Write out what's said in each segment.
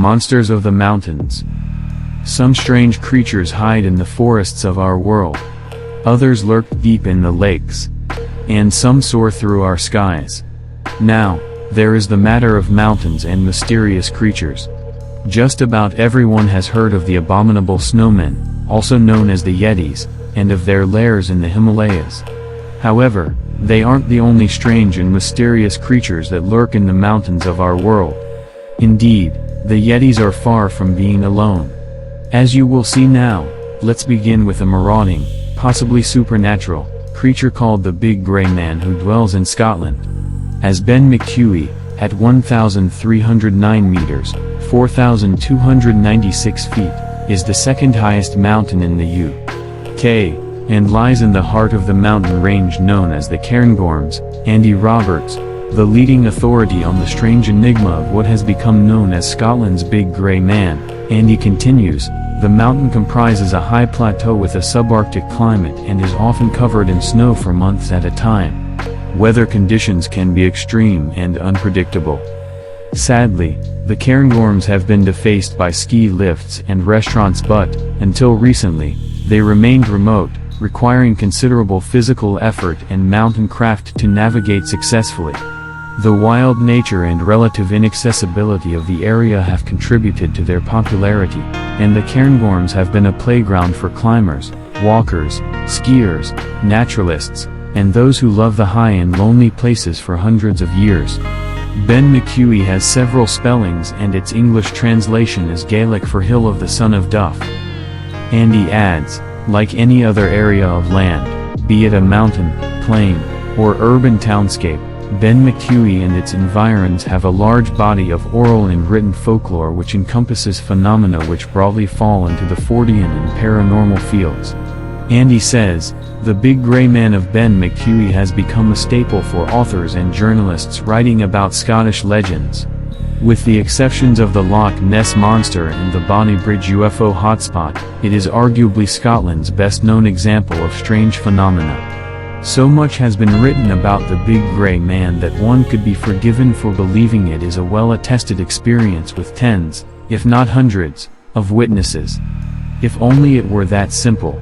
Monsters of the mountains. Some strange creatures hide in the forests of our world. Others lurk deep in the lakes. And some soar through our skies. Now, there is the matter of mountains and mysterious creatures. Just about everyone has heard of the abominable snowmen, also known as the Yetis, and of their lairs in the Himalayas. However, they aren't the only strange and mysterious creatures that lurk in the mountains of our world. Indeed, the Yetis are far from being alone. As you will see now, let's begin with a marauding, possibly supernatural, creature called the Big Grey Man who dwells in Scotland. As Ben McCuey, at 1,309 meters, 4,296 feet, is the second highest mountain in the UK, and lies in the heart of the mountain range known as the Cairngorms. Andy Roberts, the leading authority on the strange enigma of what has become known as Scotland's Big Grey Man, Andy continues, the mountain comprises a high plateau with a subarctic climate and is often covered in snow for months at a time. Weather conditions can be extreme and unpredictable. Sadly, the Cairngorms have been defaced by ski lifts and restaurants, but, until recently, they remained remote, requiring considerable physical effort and mountain craft to navigate successfully. The wild nature and relative inaccessibility of the area have contributed to their popularity, and the Cairngorms have been a playground for climbers, walkers, skiers, naturalists, and those who love the high and lonely places for hundreds of years. Ben McCuey has several spellings and its English translation is Gaelic for Hill of the Son of Duff. Andy adds, like any other area of land, be it a mountain, plain, or urban townscape, Ben McCuey and its environs have a large body of oral and written folklore which encompasses phenomena which broadly fall into the Fortean and paranormal fields. Andy says, the Big Grey Man of Ben McCuey has become a staple for authors and journalists writing about Scottish legends. With the exceptions of the Loch Ness Monster and the Bonny Bridge UFO hotspot, it is arguably Scotland's best-known example of strange phenomena. So much has been written about the Big Grey Man that one could be forgiven for believing it is a well-attested experience with tens, if not hundreds, of witnesses. If only it were that simple.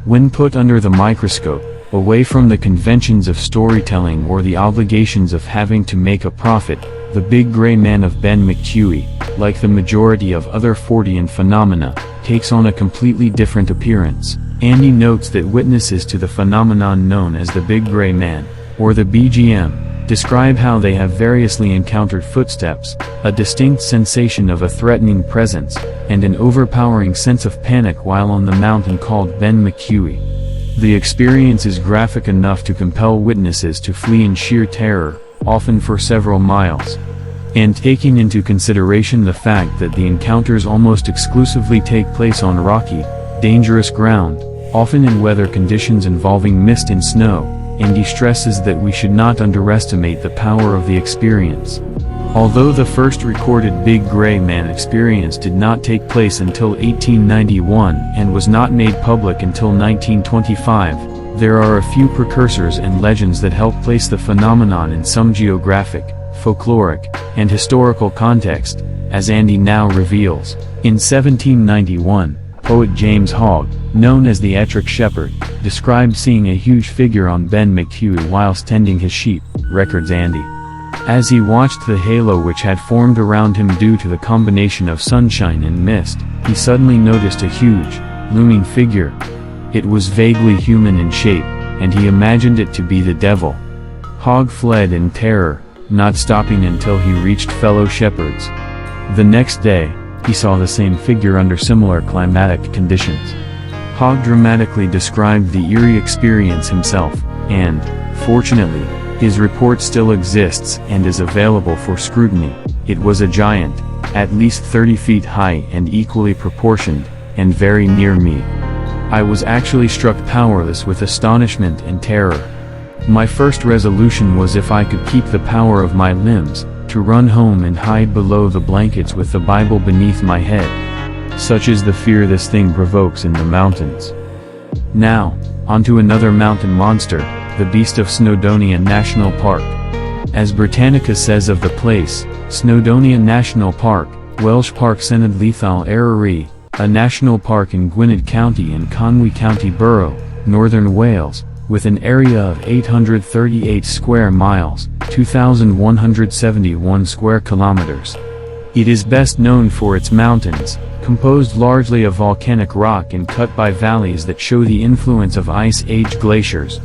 When put under the microscope, away from the conventions of storytelling or the obligations of having to make a profit, the Big Grey Man of Ben McCuey, like the majority of other Fortean phenomena, takes on a completely different appearance. Andy notes that witnesses to the phenomenon known as the Big Grey Man, or the BGM, describe how they have variously encountered footsteps, a distinct sensation of a threatening presence, and an overpowering sense of panic while on the mountain called Ben McCuey. The experience is graphic enough to compel witnesses to flee in sheer terror, often for several miles. And taking into consideration the fact that the encounters almost exclusively take place on rocky, dangerous ground, often in weather conditions involving mist and snow, Andy stresses that we should not underestimate the power of the experience. Although the first recorded Big Grey Man experience did not take place until 1891 and was not made public until 1925, there are a few precursors and legends that help place the phenomenon in some geographic, folkloric, and historical context, as Andy now reveals. In 1791, poet James Hogg, known as the Ettrick Shepherd, described seeing a huge figure on Ben McCuey whilst tending his sheep, records Andy. As he watched the halo which had formed around him due to the combination of sunshine and mist, he suddenly noticed a huge, looming figure. It was vaguely human in shape, and he imagined it to be the devil. Hogg fled in terror, not stopping until he reached fellow shepherds. The next day, he saw the same figure under similar climatic conditions. Hogg dramatically described the eerie experience himself, and, fortunately, his report still exists and is available for scrutiny. It was a giant, at least 30 feet high and equally proportioned, and very near me. I was actually struck powerless with astonishment and terror. My first resolution was if I could keep the power of my limbs, to run home and hide below the blankets with the Bible beneath my head. Such is the fear this thing provokes in the mountains. Now, onto another mountain monster, the beast of Snowdonia National Park. As Britannica says of the place, Snowdonia National Park, Welsh Park Senedd Llethol Eryri, a national park in Gwynedd County and Conwy County Borough, northern Wales, with an area of 838 square miles, 2,171 square kilometers. It is best known for its mountains, composed largely of volcanic rock and cut by valleys that show the influence of Ice Age glaciers.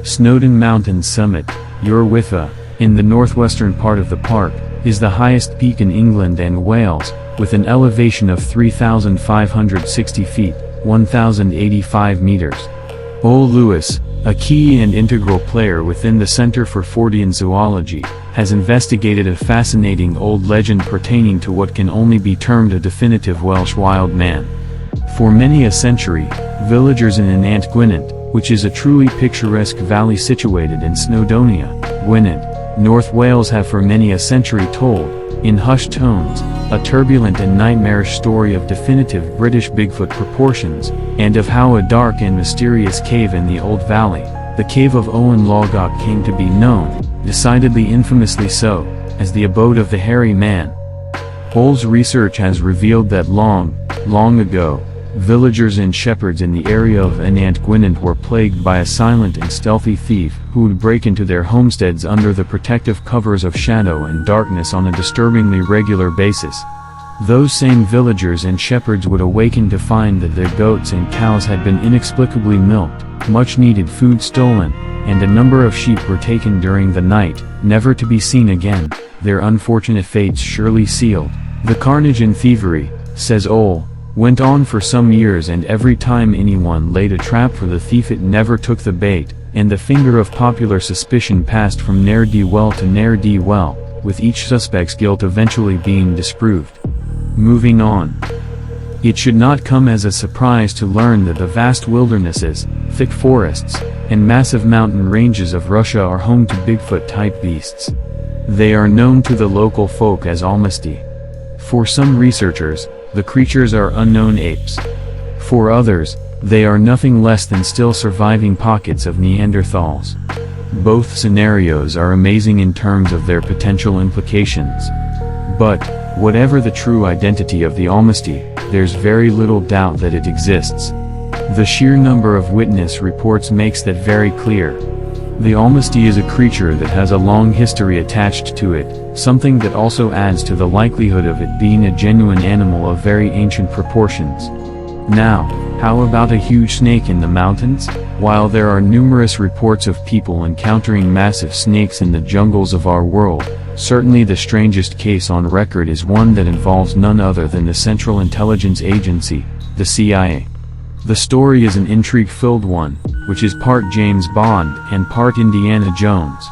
Snowdon Mountain Summit, Yrwitha, in the northwestern part of the park, is the highest peak in England and Wales, with an elevation of 3,560 feet, 1,085 meters. Ole Lewis, a key and integral player within the Centre for Fortean Zoology, has investigated a fascinating old legend pertaining to what can only be termed a definitive Welsh wild man. For many a century, villagers in Nant Gwynedd, which is a truly picturesque valley situated in Snowdonia, Gwynedd, North Wales, have for many a century told, in hushed tones, a turbulent and nightmarish story of definitive British Bigfoot proportions, and of how a dark and mysterious cave in the Old Valley, the Cave of Owen Logog, came to be known, decidedly infamously so, as the abode of the hairy man. Ole's research has revealed that long ago, villagers and shepherds in the area of Nant Gwynedd were plagued by a silent and stealthy thief who would break into their homesteads under the protective covers of shadow and darkness on a disturbingly regular basis. Those same villagers and shepherds would awaken to find that their goats and cows had been inexplicably milked, much needed food stolen, and a number of sheep were taken during the night, never to be seen again, their unfortunate fates surely sealed. The carnage and thievery, says Ole, went on for some years, and every time anyone laid a trap for the thief it never took the bait, and the finger of popular suspicion passed from ne'er-do-well to ne'er-do-well, with each suspect's guilt eventually being disproved. Moving on. It should not come as a surprise to learn that the vast wildernesses, thick forests, and massive mountain ranges of Russia are home to Bigfoot-type beasts. They are known to the local folk as almasty. For some researchers, the creatures are unknown apes. For others, they are nothing less than still surviving pockets of Neanderthals. Both scenarios are amazing in terms of their potential implications. But, whatever the true identity of the almasty, there's very little doubt that it exists. The sheer number of witness reports makes that very clear. The almasty is a creature that has a long history attached to it, something that also adds to the likelihood of it being a genuine animal of very ancient proportions. Now, how about a huge snake in the mountains? While there are numerous reports of people encountering massive snakes in the jungles of our world, certainly the strangest case on record is one that involves none other than the Central Intelligence Agency, the CIA. The story is an intrigue-filled one, which is part James Bond and part Indiana Jones.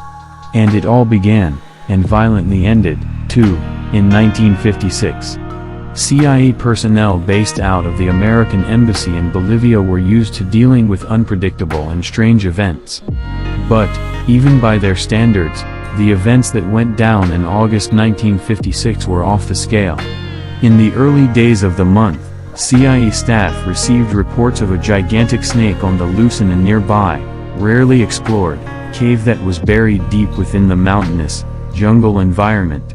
And it all began, and violently ended, too, in 1956. CIA personnel based out of the American Embassy in Bolivia were used to dealing with unpredictable and strange events. But, even by their standards, the events that went down in August 1956 were off the scale. In the early days of the month, CIA staff received reports of a gigantic snake on the loose in a nearby, rarely explored, cave that was buried deep within the mountainous, jungle environment.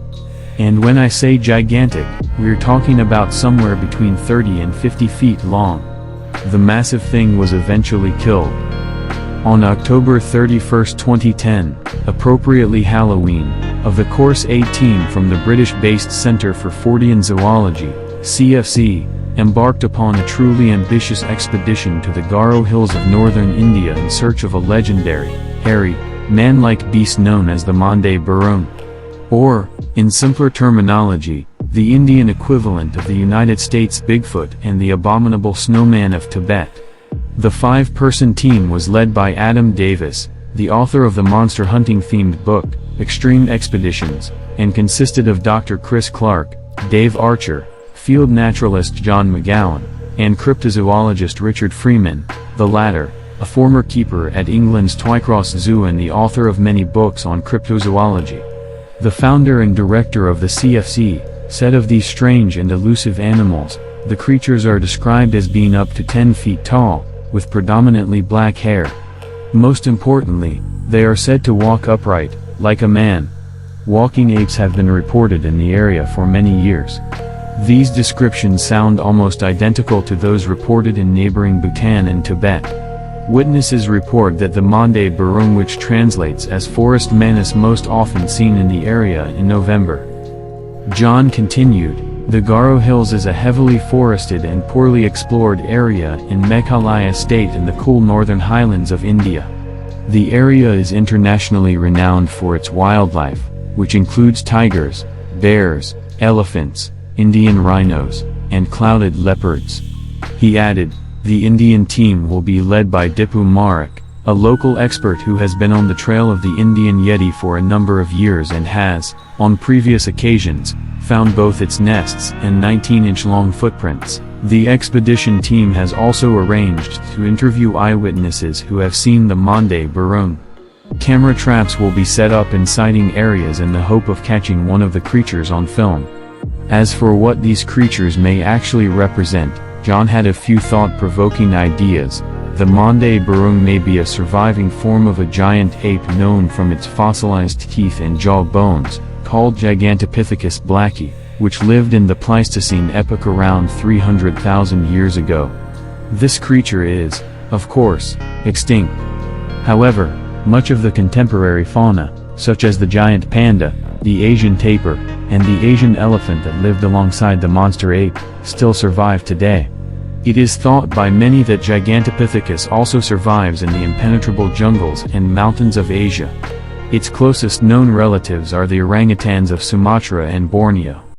And when I say gigantic, we're talking about somewhere between 30 and 50 feet long. The massive thing was eventually killed. On October 31, 2010, appropriately Halloween, of the Course A team from the British-based Centre for Fortean Zoology, CFZ, embarked upon a truly ambitious expedition to the Garrow Hills of northern India in search of a legendary, hairy, man-like beast known as the Mande Baron. Or, in simpler terminology, the Indian equivalent of the United States Bigfoot and the abominable snowman of Tibet. The five-person team was led by Adam Davis, the author of the monster hunting-themed book, Extreme Expeditions, and consisted of Dr. Chris Clark, Dave Archer, field naturalist John McGowan, and cryptozoologist Richard Freeman, the latter, a former keeper at England's Twycross Zoo and the author of many books on cryptozoology. The founder and director of the CFC, said of these strange and elusive animals, the creatures are described as being up to 10 feet tall, with predominantly black hair. Most importantly, they are said to walk upright, like a man. Walking apes have been reported in the area for many years. These descriptions sound almost identical to those reported in neighboring Bhutan and Tibet. Witnesses report that the Mande Burung, which translates as forest menace, most often seen in the area in November. John continued, the Garrow Hills is a heavily forested and poorly explored area in Meghalaya state in the cool northern highlands of India. The area is internationally renowned for its wildlife, which includes tigers, bears, elephants, Indian rhinos, and clouded leopards. He added, the Indian team will be led by Dipu Marak, a local expert who has been on the trail of the Indian Yeti for a number of years and has, on previous occasions, found both its nests and 19-inch long footprints. The expedition team has also arranged to interview eyewitnesses who have seen the Mande Burung. Camera traps will be set up in sighting areas in the hope of catching one of the creatures on film. As for what these creatures may actually represent, John had a few thought-provoking ideas. The Mande Burung may be a surviving form of a giant ape known from its fossilized teeth and jaw bones, called Gigantopithecus blacki, which lived in the Pleistocene epoch around 300,000 years ago. This creature is, of course, extinct. However, much of the contemporary fauna, such as the giant panda, the Asian tapir, and the Asian elephant that lived alongside the monster ape, still survive today. It is thought by many that Gigantopithecus also survives in the impenetrable jungles and mountains of Asia. Its closest known relatives are the orangutans of Sumatra and Borneo.